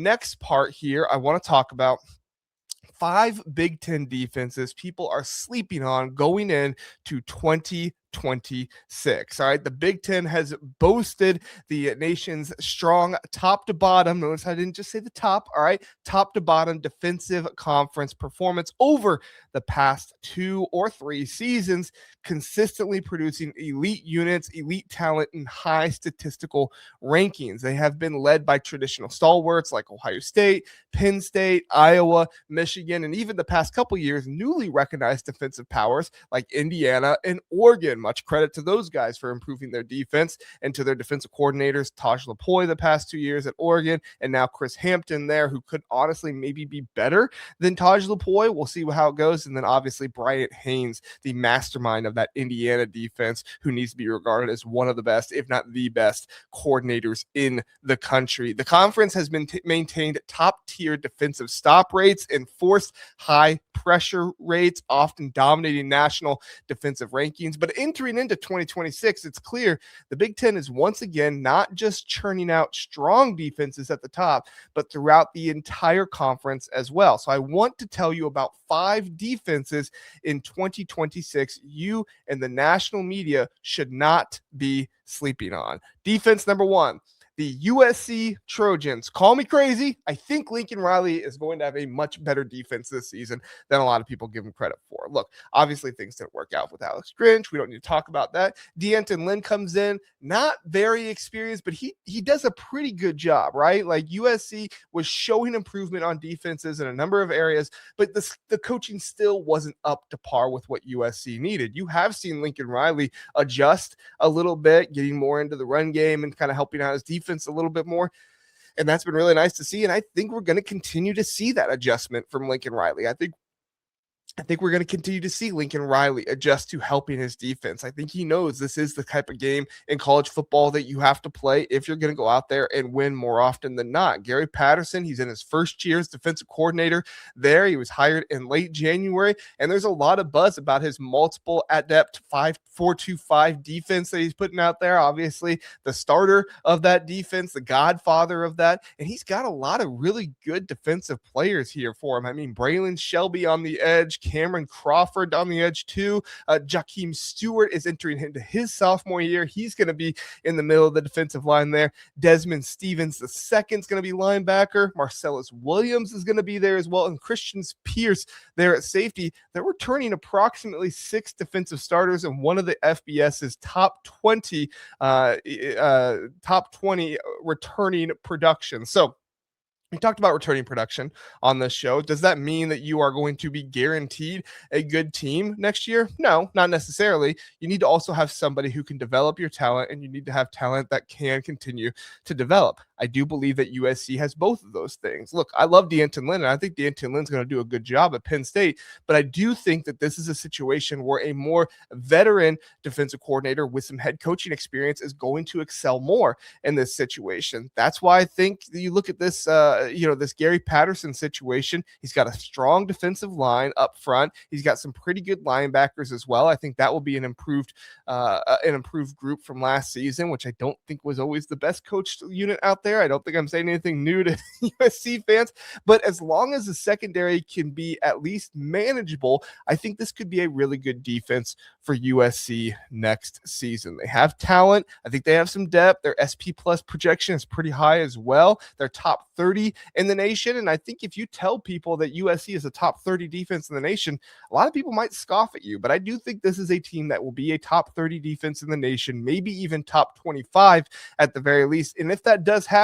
Next part here, I want to talk about 5 Big Ten defenses people are sleeping on going into 2026. All right. The Big Ten has boasted the nation's strong top to bottom. Notice I didn't just say the top. All right. Top to bottom defensive conference performance over the past 2 or 3 seasons, consistently producing elite units, elite talent, and high statistical rankings. They have been led by traditional stalwarts like Ohio State, Penn State, Iowa, Michigan, and even the past couple years, newly recognized defensive powers like Indiana and Oregon. Much credit to those guys for improving their defense, and to their defensive coordinators, Taj Lapoy the past 2 years at Oregon, and now Chris Hampton there, who could honestly maybe be better than Taj Lapoy. We'll see how it goes. And then obviously Bryant Haynes, the mastermind of that Indiana defense, who needs to be regarded as one of the best, if not the best, coordinators in the country. The conference has been maintained top-tier defensive stop rates, enforced high pressure rates, often dominating national defensive rankings. But entering into 2026, it's clear the Big Ten is once again not just churning out strong defenses at the top, but throughout the entire conference as well. So I want to tell you about 5 defenses in 2026 you and the national media should not be sleeping on. Defense number 1. The USC Trojans. Call me crazy. I think Lincoln Riley is going to have a much better defense this season than a lot of people give him credit for. Look, obviously things didn't work out with Alex Grinch. We don't need to talk about that. D'Anton Lynn comes in, not very experienced, but he does a pretty good job, right? Like USC was showing improvement on defenses in a number of areas, but the coaching still wasn't up to par with what USC needed. You have seen Lincoln Riley adjust a little bit, getting more into the run game and kind of helping out his defense a little bit more. And that's been really nice to see. And I think we're going to continue to see that adjustment from Lincoln Riley. I think we're going to continue to see Lincoln Riley adjust to helping his defense. I think he knows this is the type of game in college football that you have to play if you're going to go out there and win more often than not. Gary Patterson, he's in his first year as defensive coordinator there. He was hired in late January, and there's a lot of buzz about his multiple adept 5-4-2-5 defense that he's putting out there. Obviously, the starter of that defense, the godfather of that, and he's got a lot of really good defensive players here for him. I mean, Braylon Shelby on the edge, Cameron Crawford on the edge too. Jakeem Stewart is entering into his sophomore year. He's going to be in the middle of the defensive line there. Desmond Stevens II is going to be linebacker. Marcellus Williams is going to be there as well. And Christian Pierce there at safety. They're returning approximately 6 defensive starters and one of the FBS's top 20 returning production. So we talked about returning production on this show. Does that mean that you are going to be guaranteed a good team next year? No, not necessarily. You need to also have somebody who can develop your talent, and you need to have talent that can continue to develop. I do believe that USC has both of those things. Look, I love D'Anton Lynn, and I think D'Anton Lynn's going to do a good job at Penn State, but I do think that this is a situation where a more veteran defensive coordinator with some head coaching experience is going to excel more in this situation. That's why I think you look at this, this Gary Patterson situation. He's got a strong defensive line up front. He's got some pretty good linebackers as well. I think that will be an improved group from last season, which I don't think was always the best coached unit out there. I don't think I'm saying anything new to USC fans, but as long as the secondary can be at least manageable, I think this could be a really good defense for USC next season. They have talent. I think they have some depth. Their SP plus projection is pretty high as well. They're top 30 in the nation. And I think if you tell people that USC is a top 30 defense in the nation, a lot of people might scoff at you, but I do think this is a team that will be a top 30 defense in the nation, maybe even top 25 at the very least. And if that does happen,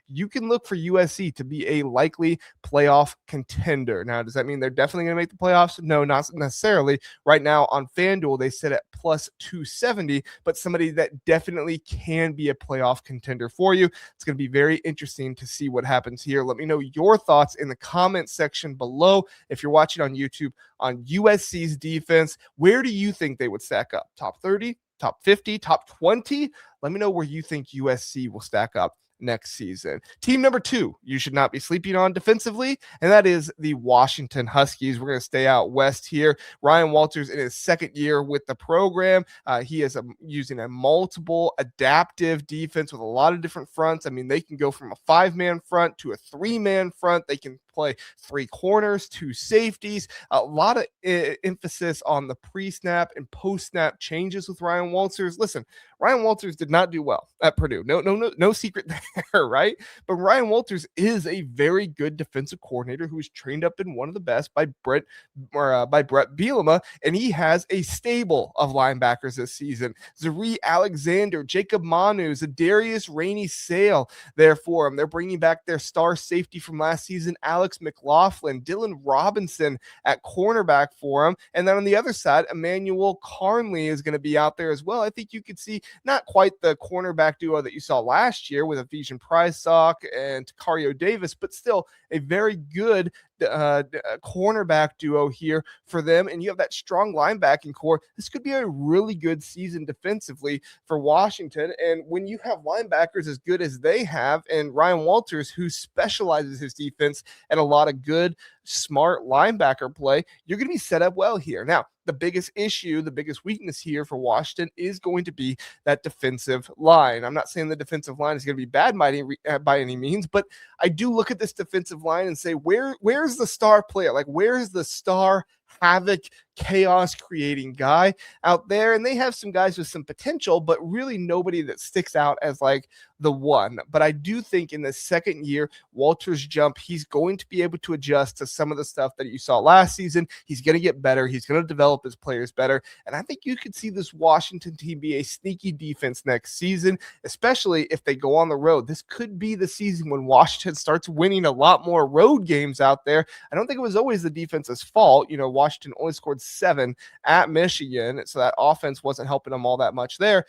you can look for USC to be a likely playoff contender. Now, does that mean they're definitely going to make the playoffs? No, not necessarily. Right now on FanDuel, they sit at plus 270, but somebody that definitely can be a playoff contender for you. It's going to be very interesting to see what happens here. Let me know your thoughts in the comment section below. If you're watching on YouTube, on USC's defense, where do you think they would stack up? Top 30, top 50, top 20? Let me know where you think USC will stack up next season. Team number 2 you should not be sleeping on defensively, and that is the Washington Huskies. We're going to stay out west here. Ryan Walters in his second year with the program. He is using a multiple adaptive defense with a lot of different fronts. I mean, they can go from a 5-man front to a 3-man front. They can play 3 corners, 2 safeties, a lot of emphasis on the pre-snap and post-snap changes with Ryan Walters. Listen, Ryan Walters did not do well at Purdue. No secret there, right? But Ryan Walters is a very good defensive coordinator who was trained up in one of the best by Brett Bielema, and he has a stable of linebackers this season. Zari Alexander, Jacob Manu, Zadarius Rainey-Sale there for him. They're bringing back their star safety from last season, Alex McLaughlin, Dylan Robinson at cornerback for him. And then on the other side, Emmanuel Carnley is going to be out there as well. I think you could see not quite the cornerback duo that you saw last year with Ephesian Prysock and Takario Davis, but still a very good cornerback duo here for them. And you have that strong linebacking core. This could be a really good season defensively for Washington. And when you have linebackers as good as they have, and Ryan Walters, who specializes his defense at a lot of good, smart linebacker play, you're going to be set up well here. Now, the biggest issue, the biggest weakness here for Washington is going to be that defensive line. I'm not saying the defensive line is going to be bad by any means, but I do look at this defensive line and say, where's the star player? Like, where's the star havoc, chaos creating guy out there? And they have some guys with some potential, but really nobody that sticks out as like the one. But I do think in the second year, Walters jump, he's going to be able to adjust to some of the stuff that you saw last season. He's going to get better. He's going to develop his players better. And I think you could see this Washington team be a sneaky defense next season, especially if they go on the road. This could be the season when Washington starts winning a lot more road games out there. I don't think it was always the defense's fault. You know, Washington only scored 7 at Michigan, so that offense wasn't helping them all that much there.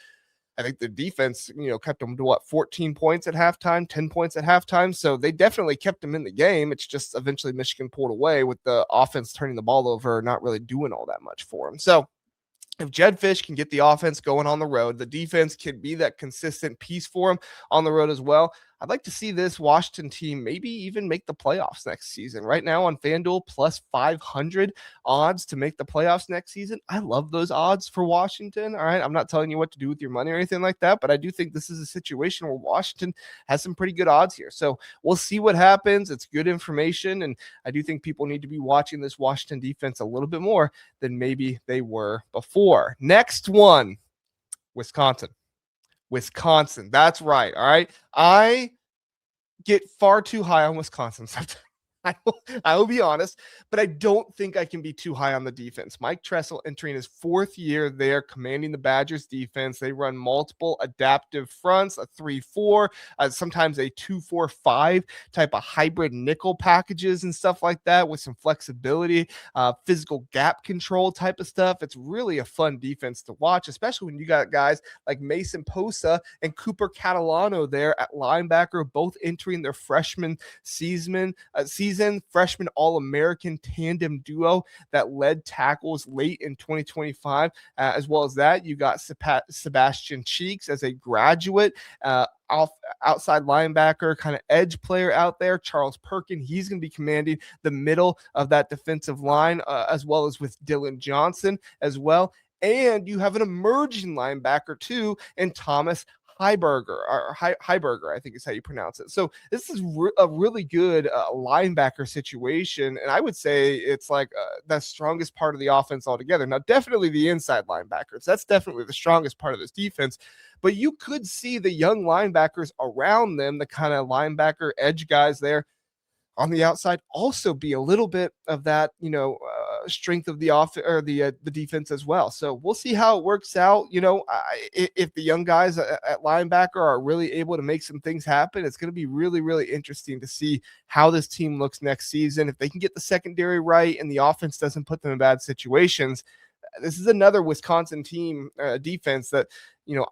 I think the defense, kept them to 14 points at halftime, 10 points at halftime. So they definitely kept them in the game. It's just eventually Michigan pulled away with the offense turning the ball over, not really doing all that much for them. So if Jedd Fisch can get the offense going on the road, the defense can be that consistent piece for him on the road as well. I'd like to see this Washington team maybe even make the playoffs next season. Right now on FanDuel, plus 500 odds to make the playoffs next season. I love those odds for Washington. All right. I'm not telling you what to do with your money or anything like that, but I do think this is a situation where Washington has some pretty good odds here. So we'll see what happens. It's good information. And I do think people need to be watching this Washington defense a little bit more than maybe they were before. Next one, Wisconsin. That's right. All right. I get far too high on Wisconsin sometimes. I will be honest, but I don't think I can be too high on the defense. Mike Trestle entering his 4th year there, commanding the Badgers defense. They run multiple adaptive fronts, a 3-4, sometimes a 2-4-5 type of hybrid nickel packages and stuff like that with some flexibility, physical gap control type of stuff. It's really a fun defense to watch, especially when you got guys like Mason Posa and Cooper Catalano there at linebacker, both entering their freshman season, freshman All-American tandem duo that led tackles late in 2025. As well as that, you got Sebastian Cheeks as a graduate outside linebacker, kind of edge player out there. Charles Perkin, he's going to be commanding the middle of that defensive line, as well as with Dylan Johnson as well. And you have an emerging linebacker too, and Thomas Heiberger, I think is how you pronounce it. So this is a really good linebacker situation, and I would say it's like the strongest part of the offense altogether. Now, definitely the inside linebackers. That's definitely the strongest part of this defense, but you could see the young linebackers around them, the kind of linebacker edge guys there on the outside, also be a little bit of that, strength of the the defense as well. So we'll see how it works out. If the young guys at linebacker are really able to make some things happen, it's going to be really, really interesting to see how this team looks next season. If they can get the secondary right and the offense doesn't put them in bad situations, this is another Wisconsin team defense that,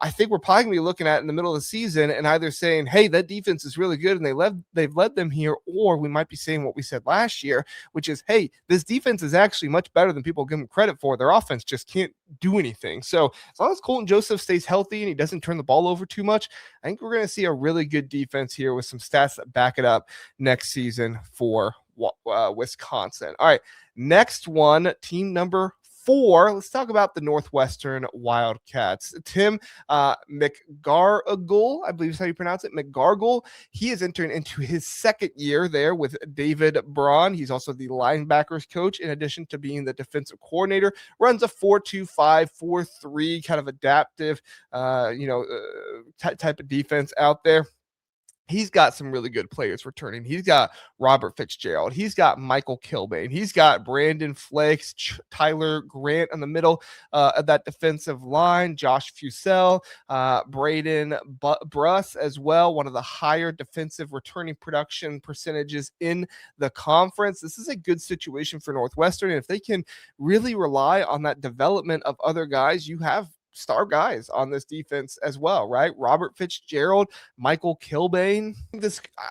I think we're probably going to be looking at in the middle of the season and either saying, hey, that defense is really good and they've led them here, or we might be saying what we said last year, which is, hey, this defense is actually much better than people give them credit for. Their offense just can't do anything. So as long as Colton Joseph stays healthy and he doesn't turn the ball over too much, I think we're going to see a really good defense here with some stats that back it up next season for Wisconsin. All right, next one, team number 4. Let's talk about the Northwestern Wildcats. Tim McGargle, I believe is how you pronounce it, McGargle. He is entering into his second year there with David Braun. He's also the linebackers coach, in addition to being the defensive coordinator. Runs a 4-2-5, 4-3 kind of adaptive, type of defense out there. He's got some really good players returning. He's got Robert Fitzgerald. He's got Michael Kilbane. He's got Brandon Flakes, Tyler Grant in the middle of that defensive line, Josh Fusel, Braden Bruss as well, one of the higher defensive returning production percentages in the conference. This is a good situation for Northwestern, and if they can really rely on that development of other guys, you have star guys on this defense as well, right? Robert Fitzgerald, Michael Kilbane.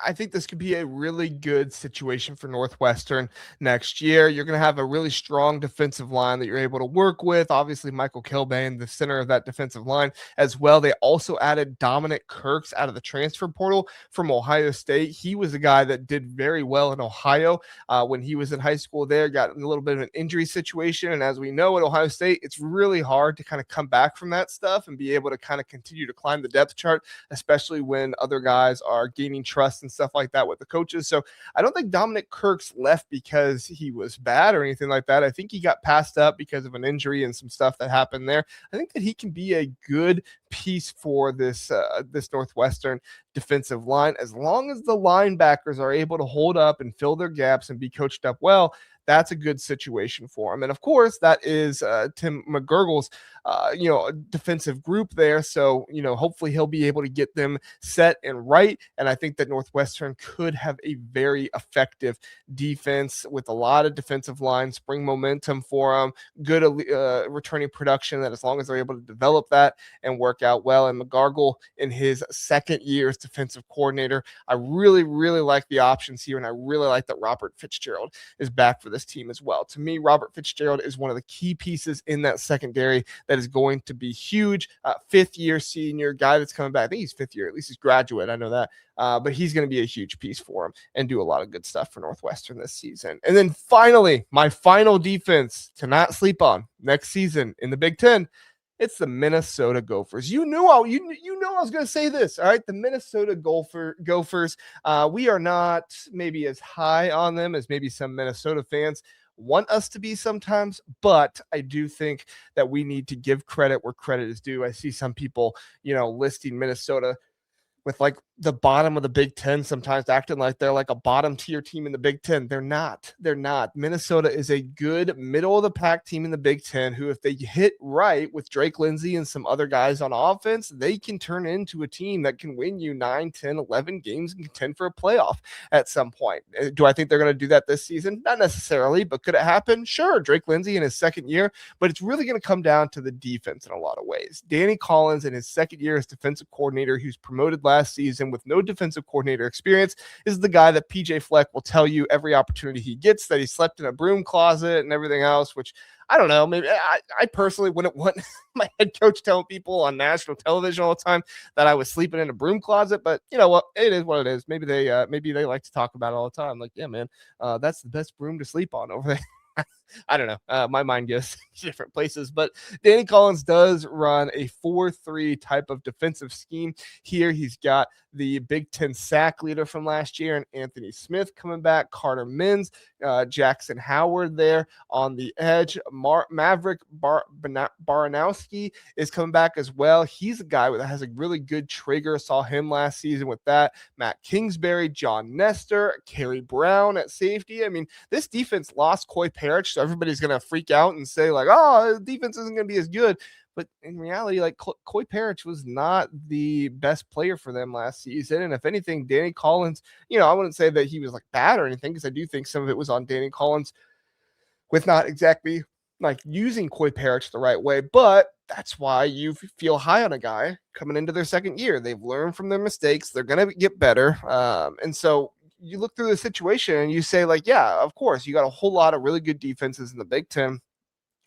I think this could be a really good situation for Northwestern next year. You're going to have a really strong defensive line that you're able to work with. Obviously, Michael Kilbane, the center of that defensive line as well. They also added Dominic Kirks out of the transfer portal from Ohio State. He was a guy that did very well in Ohio when he was in high school there, got in a little bit of an injury situation. And as we know at Ohio State, it's really hard to kind of come back from that stuff and be able to kind of continue to climb the depth chart, especially when other guys are gaining trust and stuff like that with the coaches. So I don't think Dominic Kirks left because he was bad or anything like that. I think he got passed up because of an injury and some stuff that happened there. I think that he can be a good piece for this Northwestern defensive line, as long as the linebackers are able to hold up and fill their gaps and be coached up well. That's a good situation for him. And of course, that is Tim McGargle's, defensive group there. So, hopefully he'll be able to get them set and right. And I think that Northwestern could have a very effective defense with a lot of defensive lines, bring momentum for them, good returning production, that as long as they're able to develop that and work out well. And McGargle in his second year as defensive coordinator, I really, really like the options here. And I really like that Robert Fitzgerald is back for this team as well. To me, Robert Fitzgerald is one of the key pieces in that secondary that is going to be huge. Fifth year senior guy that's coming back. I think he's fifth year, at least he's graduate. I know that. But he's going to be a huge piece for him and do a lot of good stuff for Northwestern this season. And then finally, my final defense to not sleep on next season in the Big Ten. It's the Minnesota Gophers. You know I was going to say this. All right, the Minnesota Gophers. We are not maybe as high on them as maybe some Minnesota fans want us to be sometimes, but I do think that we need to give credit where credit is due. I see some people, listing Minnesota with like the bottom of the Big Ten, sometimes acting like they're like a bottom tier team in the Big Ten. They're not. Minnesota is a good middle of the pack team in the Big Ten who, if they hit right with Drake Lindsey and some other guys on offense, they can turn into a team that can win you 9, 10, 11 games and contend for a playoff at some point. Do I think they're going to do that this season? Not necessarily, but could it happen? Sure. Drake Lindsey in his second year, but it's really going to come down to the defense in a lot of ways. Danny Collins in his second year as defensive coordinator, who's promoted last season with no defensive coordinator experience, is the guy that PJ Fleck will tell you every opportunity he gets that he slept in a broom closet and everything else, which I don't know. Maybe I personally wouldn't want my head coach telling people on national television all the time that I was sleeping in a broom closet, but you know what? It is what it is. Maybe they like to talk about it all the time. Like, yeah, man, that's the best broom to sleep on over there. I don't know. My mind goes different places, but Danny Collins does run a 4-3 type of defensive scheme here. He's got the Big Ten sack leader from last year and Anthony Smith coming back, Carter Mins, Jackson Howard there on the edge. Maverick Baranowski is coming back as well. He's a guy that has a really good trigger. Saw him last season with that. Matt Kingsbury, John Nestor, Kerry Brown at safety. I mean, this defense lost Coy Parrish, so everybody's going to freak out and say like, oh, the defense isn't going to be as good. But in reality, like Coy Parrish was not the best player for them last season. And if anything, Danny Collins, I wouldn't say that he was like bad or anything, because I do think some of it was on Danny Collins with not exactly like using Coy Parrish the right way, but that's why you feel high on a guy coming into their second year. They've learned from their mistakes. They're going to get better. And so you look through the situation and you say, like, yeah, of course, you got a whole lot of really good defenses in the Big Ten.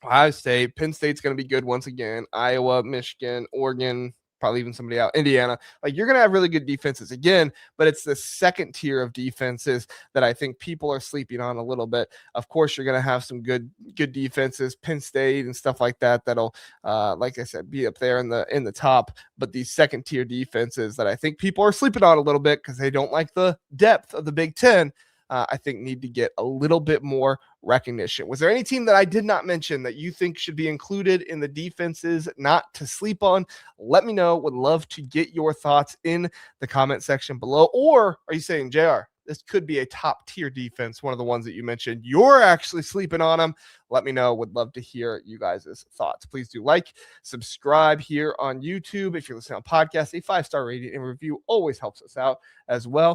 Ohio State, Penn State's going to be good once again. Iowa, Michigan, Oregon, probably even somebody out, Indiana. Like, you're going to have really good defenses again, but it's the second tier of defenses that I think people are sleeping on a little bit. Of course, you're going to have some good defenses, Penn State and stuff like that. That'll, like I said, be up there in the top. But these second tier defenses that I think people are sleeping on a little bit because they don't like the depth of the Big Ten. I think need to get a little bit more recognition. Was there any team that I did not mention that you think should be included in the defenses not to sleep on? Let me know. Would love to get your thoughts in the comment section below. Or are you saying, JR, this could be a top tier defense, one of the ones that you mentioned, you're actually sleeping on them? Let me know. Would love to hear you guys' thoughts. Please do like, subscribe here on YouTube. If you're listening on podcast, a 5-star rating and review always helps us out as well.